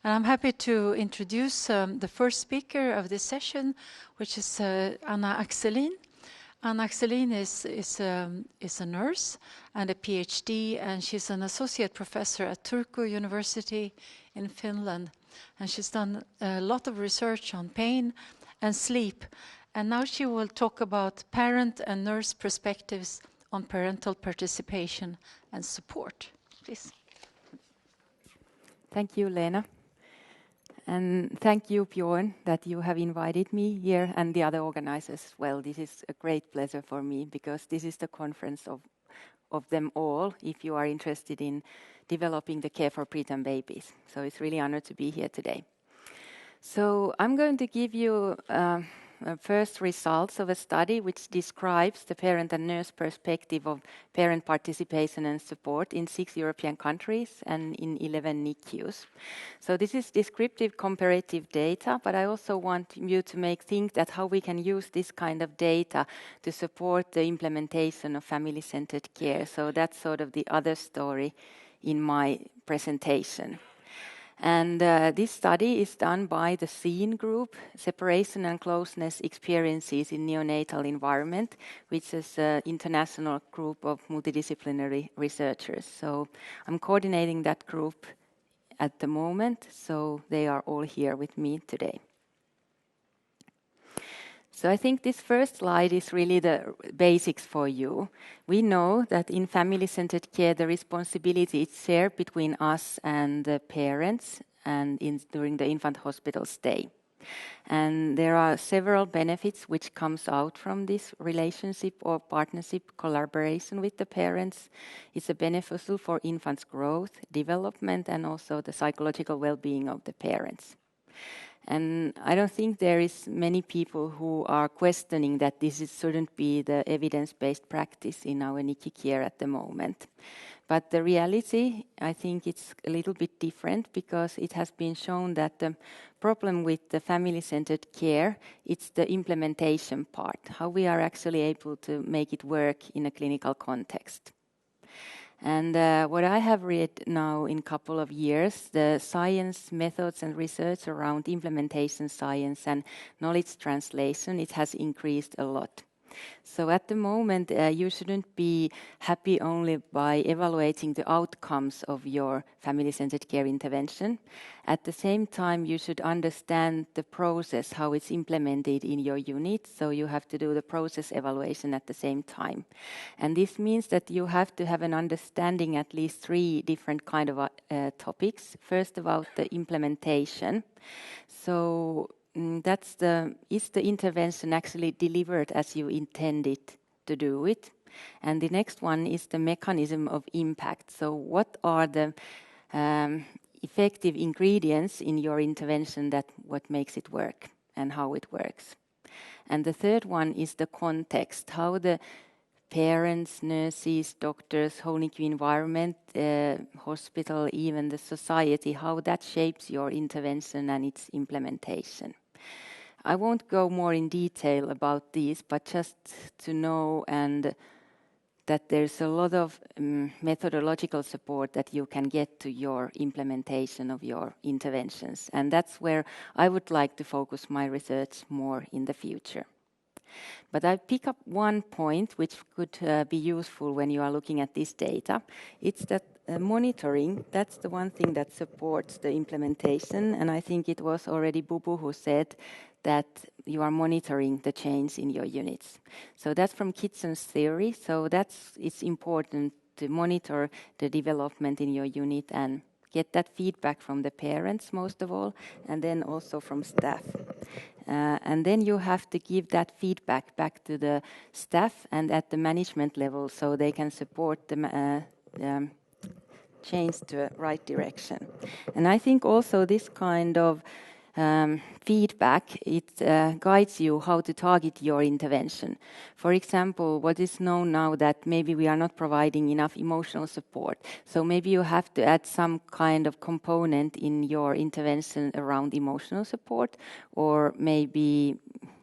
And I'm happy to introduce the first speaker of this session, which is Anna Axelin. Anna Axelin is a nurse and a PhD, and she's an associate professor at Turku University in Finland. And she's done a lot of research on pain and sleep. And now she will talk about parent and nurse perspectives on parental participation and support. Please. Thank you, Lena. And thank you, Bjorn, that you have invited me here and the other organizers as well. This is a great pleasure for me because this is the conference of them all if you are interested in developing the care for preterm babies. So it's really an honor to be here today. So I'm going to give you first results of a study which describes the parent and nurse perspective of parent participation and support in 6 European countries and in 11 NICUs. So this is descriptive comparative data, but I also want you to think that how we can use this kind of data to support the implementation of family-centered care. So that's sort of the other story in my presentation. And this study is done by the SEEN group, Separation and Closeness Experiences in Neonatal Environment, which is an international group of multidisciplinary researchers. So I'm coordinating that group at the moment, so they are all here with me today. So I think this first slide is really the basics for you. We know that in family-centered care, the responsibility is shared between us and the parents and during the infant hospital stay. And there are several benefits which comes out from this relationship or partnership collaboration with the parents. It's beneficial for infants' growth, development, and also the psychological well-being of the parents. And I don't think there is many people who are questioning that this shouldn't be the evidence-based practice in our NICU care at the moment. But the reality, I think it's a little bit different because it has been shown that the problem with the family-centered care, it's the implementation part, how we are actually able to make it work in a clinical context. And what I have read now in a couple of years, the science methods and research around implementation science and knowledge translation, it has increased a lot. So at the moment, you shouldn't be happy only by evaluating the outcomes of your family-centered care intervention. At the same time, you should understand the process, how it's implemented in your unit. So you have to do the process evaluation at the same time. And this means that you have to have an understanding at least 3 different kind of topics. First, about the implementation. So is the intervention actually delivered as you intended to do it? And the next one is the mechanism of impact. So what are the effective ingredients in your intervention that what makes it work and how it works? And the third one is the context, how the parents, nurses, doctors, whole NICU environment, hospital, even the society, how that shapes your intervention and its implementation. I won't go more in detail about these, but just to know and that there's a lot of methodological support that you can get to your implementation of your interventions. And that's where I would like to focus my research more in the future. But I pick up one point which could be useful when you are looking at this data. It's that monitoring, that's the one thing that supports the implementation. And I think it was already Bubu who said that you are monitoring the change in your units. So that's from Kitchen's theory. So it's important to monitor the development in your unit and get that feedback from the parents most of all, and then also from staff. And then you have to give that feedback back to the staff and at the management level so they can support the change to the right direction. And I think also this kind of feedback, it guides you how to target your intervention. For example, what is known now that maybe we are not providing enough emotional support. So maybe you have to add some kind of component in your intervention around emotional support, or maybe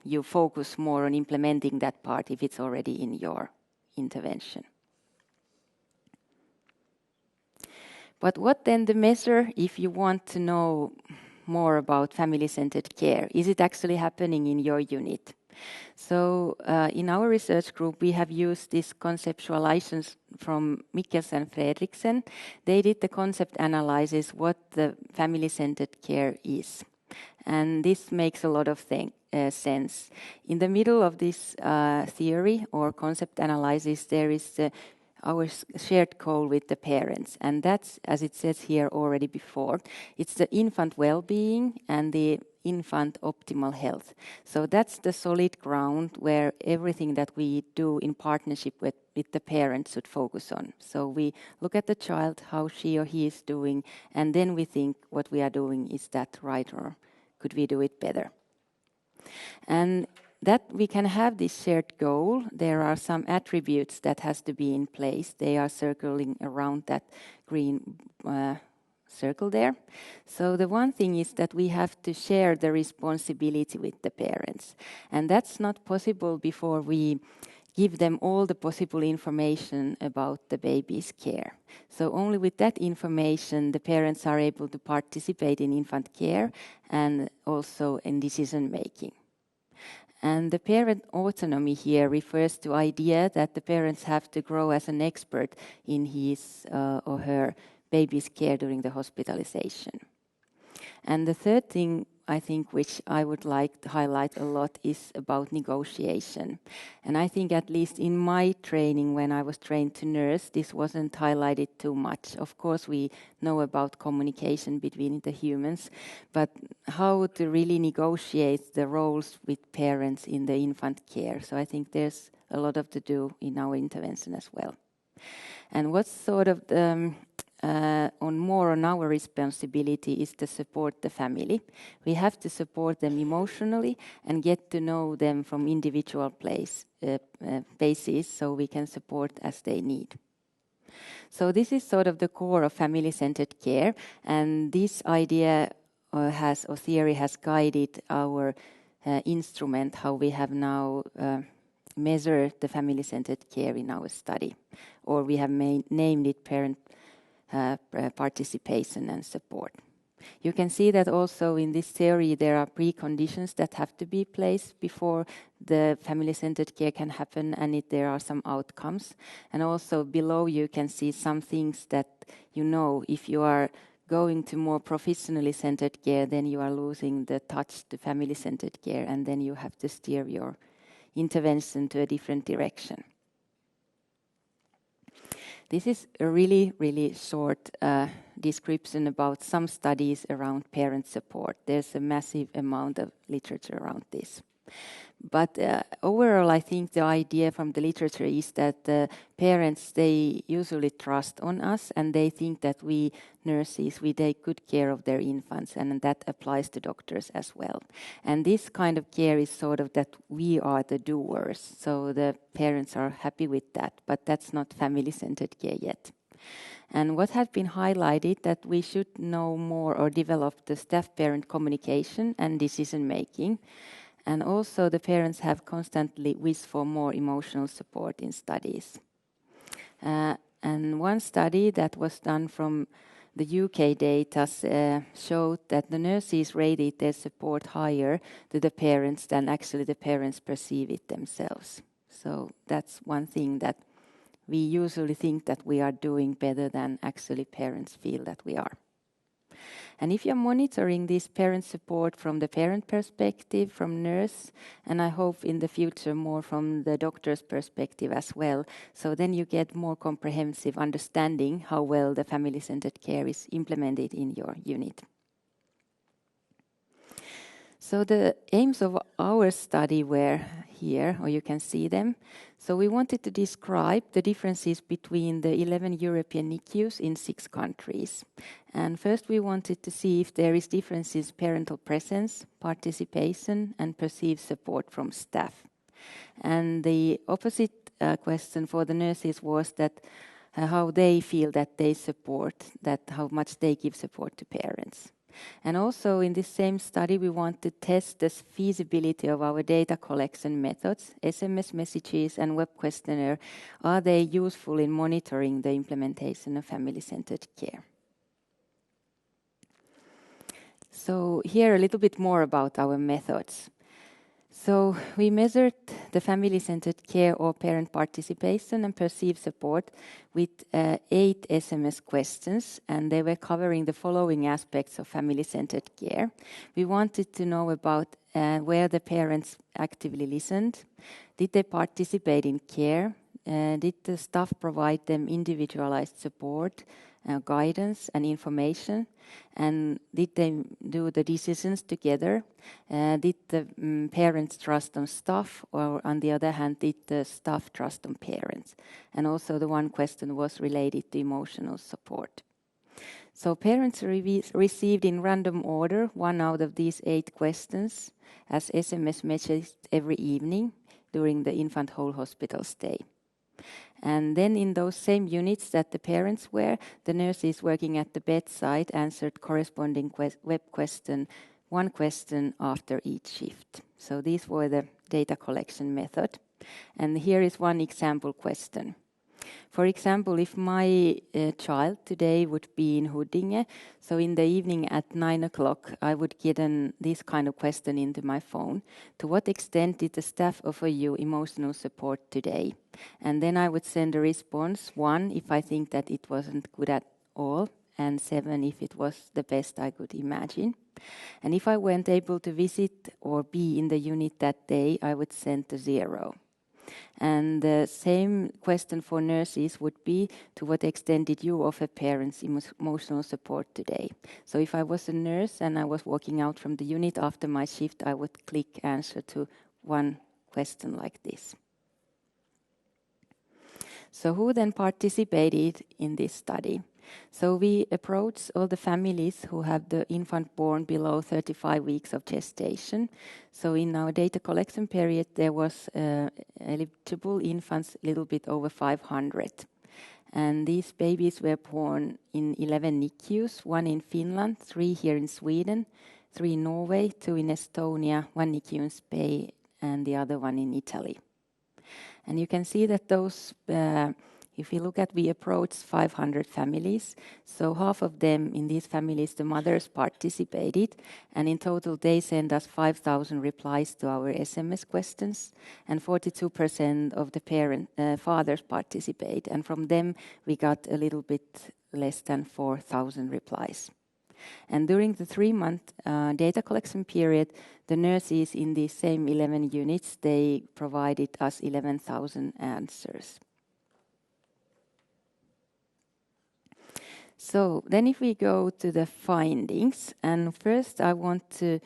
you focus more on implementing that part if it's already in your intervention. But what then the measure if you want to know more about family-centered care? Is it actually happening in your unit? So in our research group, we have used these conceptualizations from Mikkels and Fredriksen. They did the concept analysis what the family-centered care is. And this makes a lot of sense. In the middle of this theory or concept analysis, there is our shared goal with the parents. And that's, as it says here already before, it's the infant well-being and the infant optimal health. So that's the solid ground where everything that we do in partnership with the parents should focus on. So we look at the child, how she or he is doing, and then we think what we are doing, is that right or could we do it better? And that we can have this shared goal, there are some attributes that has to be in place. They are circling around that green circle there. So the one thing is that we have to share the responsibility with the parents. And that's not possible before we give them all the possible information about the baby's care. So only with that information the parents are able to participate in infant care and also in decision making. And the parent autonomy here refers to idea that the parents have to grow as an expert in his or her baby's care during the hospitalization. And the third thing, I think, which I would like to highlight a lot is about negotiation. And I think at least in my training, when I was trained to nurse, this wasn't highlighted too much. Of course, we know about communication between the humans, but how to really negotiate the roles with parents in the infant care. So I think there's a lot of to do in our intervention as well. And what's sort of on our responsibility is to support the family. We have to support them emotionally and get to know them from individual basis so we can support as they need. So this is sort of the core of family-centered care, and this idea theory has guided our instrument, how we have now measured the family-centered care in our study, or we have named it parent participation and support. You can see that also in this theory there are preconditions that have to be placed before the family-centered care can happen, and there are some outcomes. And also below you can see some things that you know, if you are going to more professionally centered care, then you are losing the touch to family-centered care, and then you have to steer your intervention to a different direction. This is a really, really short description about some studies around parent support. There's a massive amount of literature around this. But overall, I think the idea from the literature is that the parents, they usually trust on us, and they think that we nurses, we take good care of their infants, and that applies to doctors as well. And this kind of care is sort of that we are the doers, so the parents are happy with that, but that's not family-centered care yet. And what has been highlighted that we should know more or develop the staff-parent communication and decision-making. And also the parents have constantly wished for more emotional support in studies. And one study that was done from the UK data showed that the nurses rated their support higher to the parents than actually the parents perceive it themselves. So that's one thing that we usually think that we are doing better than actually parents feel that we are. And if you're monitoring this parent support from the parent perspective, from nurse, and I hope in the future more from the doctor's perspective as well, so then you get more comprehensive understanding how well the family-centered care is implemented in your unit. So the aims of our study were here, or you can see them. So we wanted to describe the differences between the 11 European NICUs in 6 countries. And first we wanted to see if there is differences parental presence, participation, and perceived support from staff. And the opposite question for the nurses was that how they feel that they support, that how much they give support to parents. And also in this same study, we want to test the feasibility of our data collection methods, SMS messages and web questionnaire. Are they useful in monitoring the implementation of family-centered care? So here a little bit more about our methods. So we measured the family-centered care or parent participation and perceived support with 8 SMS questions, and they were covering the following aspects of family-centered care. We wanted to know about where the parents actively listened. Did they participate in care? Did the staff provide them individualized support, guidance and information? And did they do the decisions together? Did the parents trust on staff, or on the other hand, did the staff trust on parents? And also the one question was related to emotional support. So parents received in random order 1 out of these 8 questions as SMS messages every evening during the infant whole hospital stay. And then in those same units that the parents were, the nurses working at the bedside answered corresponding web question, 1 question after each shift. So these were the data collection method. And here is one example question. For example, if my child today would be in Huddinge, so in the evening at 9 o'clock, I would get this kind of question into my phone. To what extent did the staff offer you emotional support today? And then I would send a response, 1 if I think that it wasn't good at all, and 7 if it was the best I could imagine. And if I weren't able to visit or be in the unit that day, I would send a 0. And the same question for nurses would be, to what extent did you offer parents emotional support today? So if I was a nurse and I was walking out from the unit after my shift, I would click answer to 1 question like this. So who then participated in this study? So we approached all the families who have the infant born below 35 weeks of gestation. So in our data collection period, there was eligible infants a little bit over 500. And these babies were born in 11 NICUs, 1 in Finland, 3 here in Sweden, 3 in Norway, 2 in Estonia, 1 NICU in Spain, and the other one in Italy. And you can see that those, if you look at, we approached 500 families. So half of them, in these families, the mothers participated. And in total, they sent us 5,000 replies to our SMS questions. And 42% of the fathers participate. And from them, we got a little bit less than 4,000 replies. And during the 3-month data collection period, the nurses in these same 11 units, they provided us 11,000 answers. So then if we go to the findings, and first I want to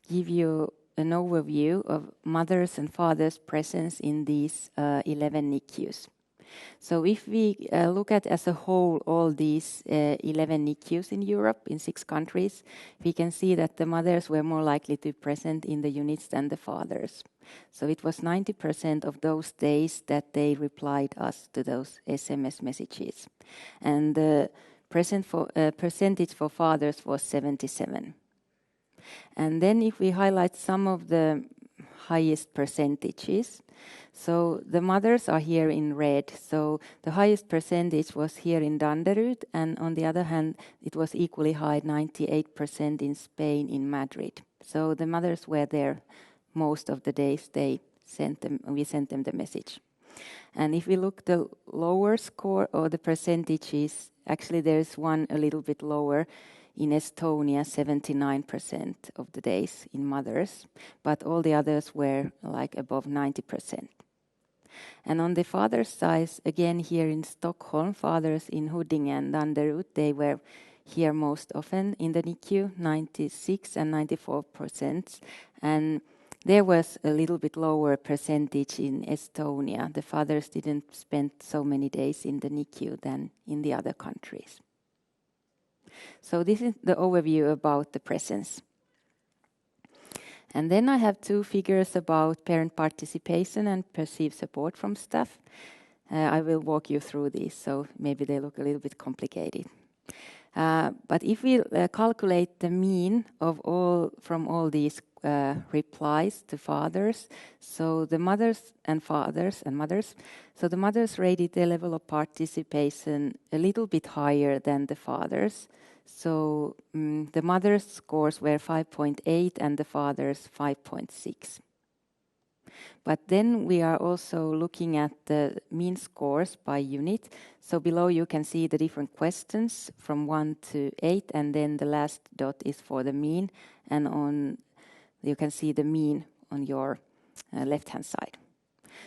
give you an overview of mothers and fathers' presence in these 11 NICUs. So if we look at as a whole all these 11 NICUs in Europe, in 6 countries, we can see that the mothers were more likely to be present in the units than the fathers. So it was 90% of those days that they replied us to those SMS messages. And the percentage for fathers was 77. And then if we highlight some of the highest percentages, so the mothers are here in red. So the highest percentage was here in Danderud, and on the other hand, it was equally high, 98% in Spain, in Madrid. So the mothers were there most of the days. We sent them the message. And if we look the lower score or the percentages, actually there's one a little bit lower. In Estonia, 79% of the days in mothers, but all the others were like above 90%. And on the father's side, again here in Stockholm, fathers in Huddinge and Danderud, they were here most often in the NICU, 96 and 94%. And there was a little bit lower percentage in Estonia. The fathers didn't spend so many days in the NICU than in the other countries. So this is the overview about the presence. And then I have 2 figures about parent participation and perceived support from staff. I will walk you through these, so maybe they look a little bit complicated. But if we calculate the mean of all these replies to fathers, so the mothers and fathers and mothers, so the mothers rated their level of participation a little bit higher than the fathers. So the mothers' scores were 5.8 and the fathers 5.6. But then we are also looking at the mean scores by unit. So below you can see the different questions from 1 to 8, and then the last dot is for the mean, and you can see the mean on your left-hand side.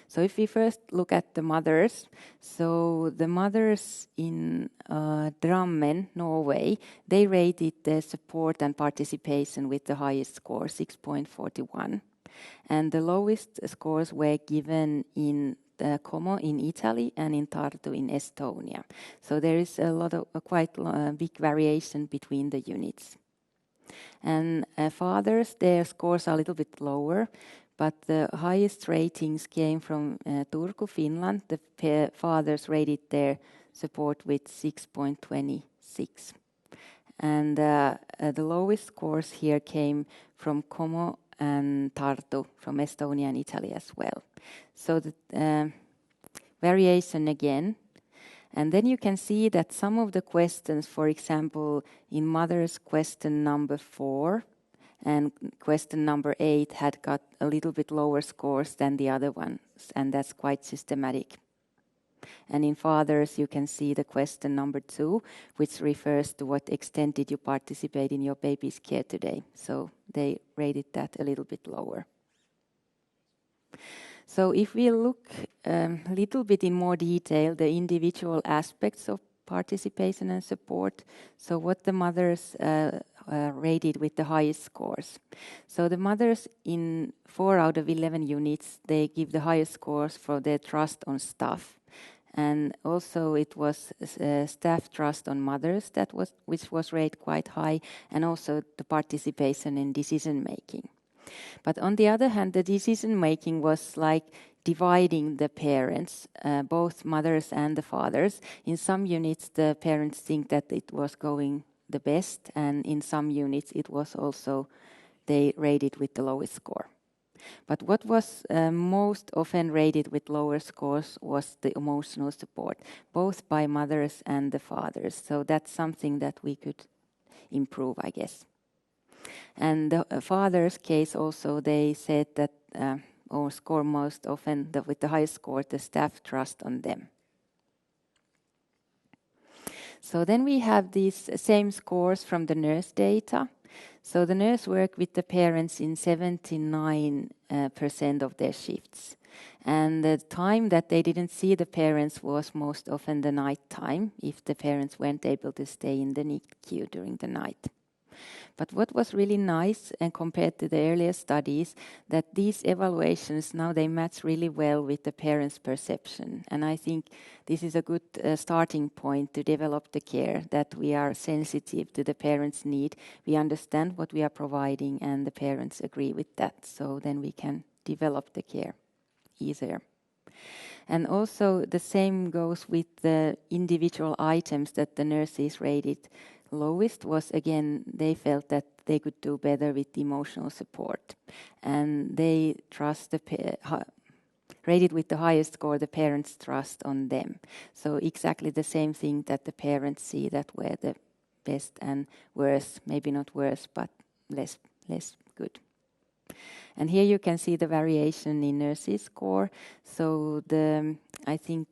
So if we first look at the mothers, so the mothers in Drammen, Norway, they rated their support and participation with the highest score, 6.41. And the lowest scores were given in Como in Italy and in Tartu in Estonia. So there is quite big variation between the units. And fathers, their scores are a little bit lower, but the highest ratings came from Turku, Finland. The fathers rated their support with 6.26. And the lowest scores here came from Como and Tartu, from Estonia and Italy as well. So the variation again. And then you can see that some of the questions, for example, in mother's question number 4 and question number 8 had got a little bit lower scores than the other ones, and that's quite systematic. And in fathers, you can see the question number 2, which refers to what extent did you participate in your baby's care today. So they rated that a little bit lower. So if we look a little bit in more detail, the individual aspects of participation and support, so what the mothers rated with the highest scores. So the mothers in 4 out of 11 units, they give the highest scores for their trust on staff. And also it was staff trust on mothers which was rated quite high, and also the participation in decision making. But on the other hand, the decision making was like dividing the parents, both mothers and the fathers. In some units, the parents think that it was going the best, and in some units, it was also they rated with the lowest score. But what was most often rated with lower scores was the emotional support, both by mothers and the fathers. So that's something that we could improve, I guess. And the father's case also, they said that or score most often with the highest score, the staff trust on them. So then we have these same scores from the nurse data. So the nurse worked with the parents in 79% of their shifts. And the time that they didn't see the parents was most often the night time, if the parents weren't able to stay in the NICU during the night. But what was really nice, and compared to the earlier studies, that these evaluations now they match really well with the parents' perception. And I think this is a good starting point to develop the care, that we are sensitive to the parents' need. We understand what we are providing, and the parents agree with that. So then we can develop the care easier. And also the same goes with the individual items that the nurses rated lowest was, again, they felt that they could do better with emotional support. And they rated with the highest score the parents' trust on them. So exactly the same thing that the parents see that were the best and worse, maybe not worse, but less good. And here you can see the variation in nurses' score. So I think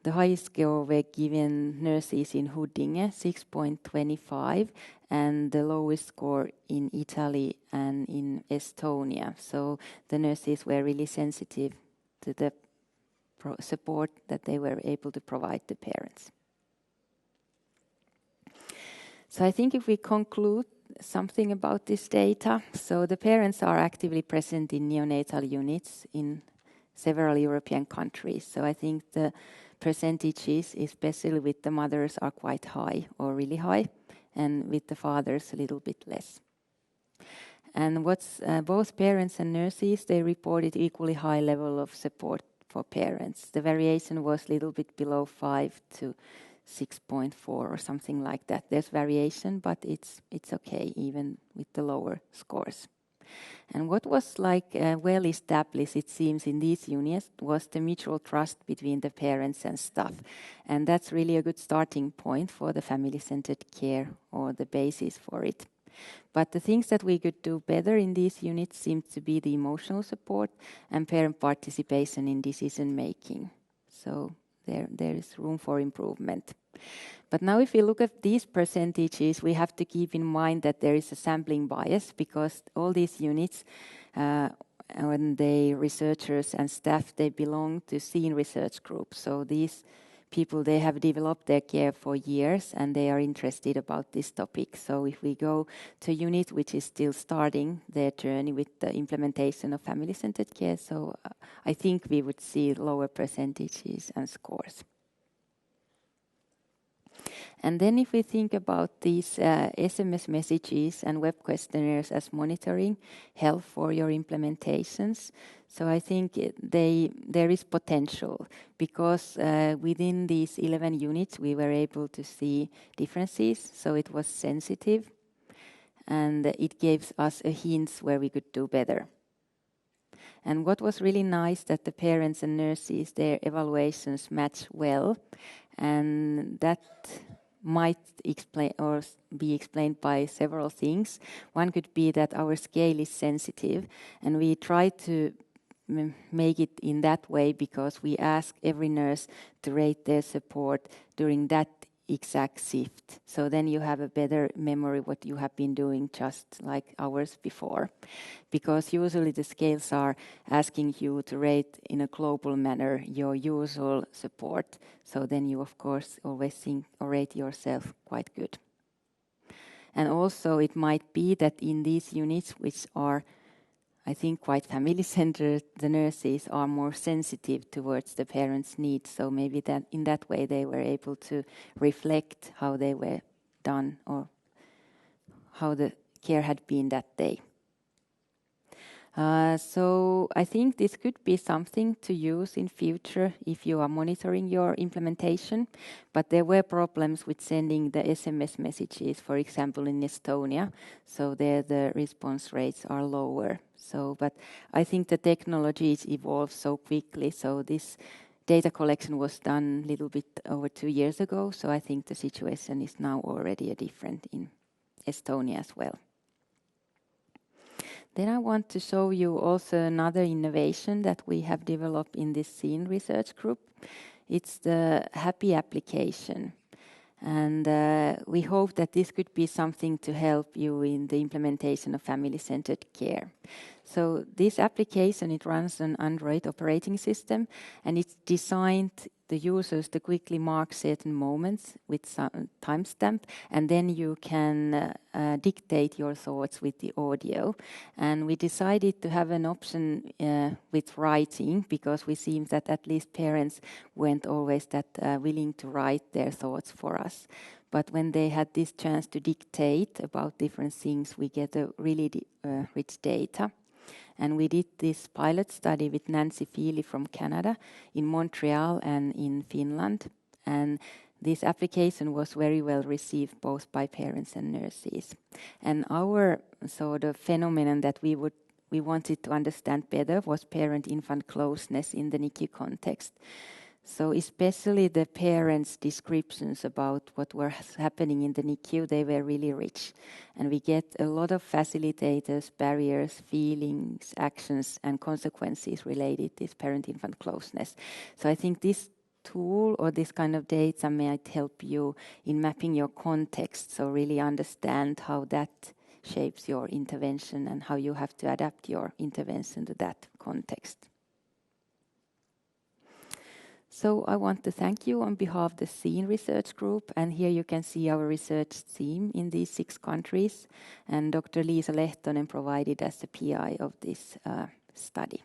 the highest score were given nurses in Huddinge, 6.25, and the lowest score in Italy and in Estonia. So the nurses were really sensitive to the support that they were able to provide the parents. So I think if we conclude something about this data, so the parents are actively present in neonatal units in several European countries. So I think the percentages, especially with the mothers, are quite high or really high, and with the fathers a little bit less. And both parents and nurses, they reported equally high level of support for parents. The variation was a little bit below 5 to 6.4 or something like that. There's variation, but it's okay even with the lower scores. And what was well established, it seems, in these units was the mutual trust between the parents and staff. And that's really a good starting point for the family-centered care, or the basis for it. But the things that we could do better in these units seem to be the emotional support and parent participation in decision making. So there is room for improvement. But now if we look at these percentages, we have to keep in mind that there is a sampling bias, because all these units, when the researchers and staff, they belong to scene research groups. So these people, they have developed their care for years and they are interested about this topic. So if we go to a unit which is still starting their journey with the implementation of family-centered care, so I think we would see lower percentages and scores. And then if we think about these SMS messages and web questionnaires as monitoring help for your implementations, so I think there is potential, because within these 11 units we were able to see differences, so it was sensitive and it gives us a hint where we could do better. And what was really nice, that the parents and nurses, their evaluations match well, and that might explain or be explained by several things. One could be that our scale is sensitive, and we try to make it in that way because we ask every nurse to rate their support during that exact shift. So then you have a better memory what you have been doing just like hours before. Because usually the scales are asking you to rate in a global manner your usual support. So then you of course always think or rate yourself quite good. And also it might be that in these units, which are I think quite family-centered, the nurses are more sensitive towards the parents' needs. So maybe that in that way they were able to reflect how they were done or how the care had been that day. So I think this could be something to use in future if you are monitoring your implementation. But there were problems with sending the SMS messages, for example, in Estonia. So there the response rates are lower. So, but I think the technologies evolve so quickly. So this data collection was done a little bit over 2 years ago. So I think the situation is now already different in Estonia as well. Then I want to show you also another innovation that we have developed in this scene research group. It's the Happy application. And we hope that this could be something to help you in the implementation of family-centered care. So this application, it runs on Android operating system, and it's designed the users to quickly mark certain moments with some timestamp, and then you can dictate your thoughts with the audio. And we decided to have an option with writing, because we seem that at least parents weren't always that willing to write their thoughts for us. But when they had this chance to dictate about different things, we get a really rich data. And we did this pilot study with Nancy Feely from Canada, in Montreal and in Finland. And this application was very well received both by parents and nurses. And our sort of phenomenon that we wanted to understand better was parent-infant closeness in the NICU context. So especially the parents' descriptions about what was happening in the NICU, they were really rich. And we get a lot of facilitators, barriers, feelings, actions, and consequences related to this parent-infant closeness. So I think this tool or this kind of data might help you in mapping your context, so really understand how that shapes your intervention and how you have to adapt your intervention to that context. So I want to thank you on behalf of the SCENE research group, and here you can see our research team in these 6 countries, and Dr. Liisa Lehtonen provided as the PI of this study.